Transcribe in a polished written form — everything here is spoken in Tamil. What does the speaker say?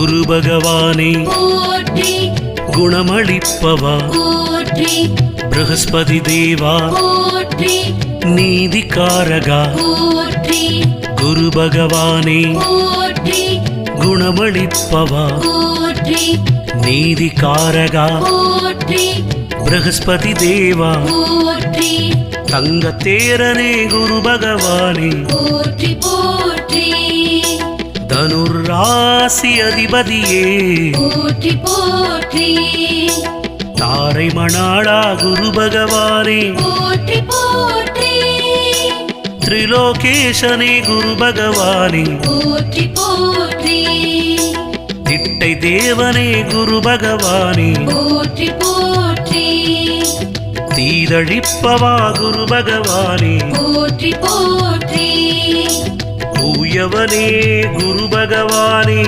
குரு பகவானே போற்றி குணமளிப்பவா போற்றி ப்ரஹஸ்பதி தேவா போற்றி நீதிகாரகா போற்றி குரு பகவானே போற்றி குணமளிப்பவா போற்றி நீதிகாரகா போற்றி ப்ரஹஸ்பதி தேவா போற்றி தங்கத்தேரனே குரு பகவானே போற்றி போற்றி தனுராசி அதிபதியே போற்றி போற்றி தாரை மணாளா குரு பகவானே போற்றி போற்றி திரிலோகேசனே குரு பகவானே போற்றி போற்றி திட்டை தேவனே குரு பகவானே போற்றி போற்றி தீதழிப்பவா குரு பகவானே போற்றி போற்றி தூயவனே குரு பகவானே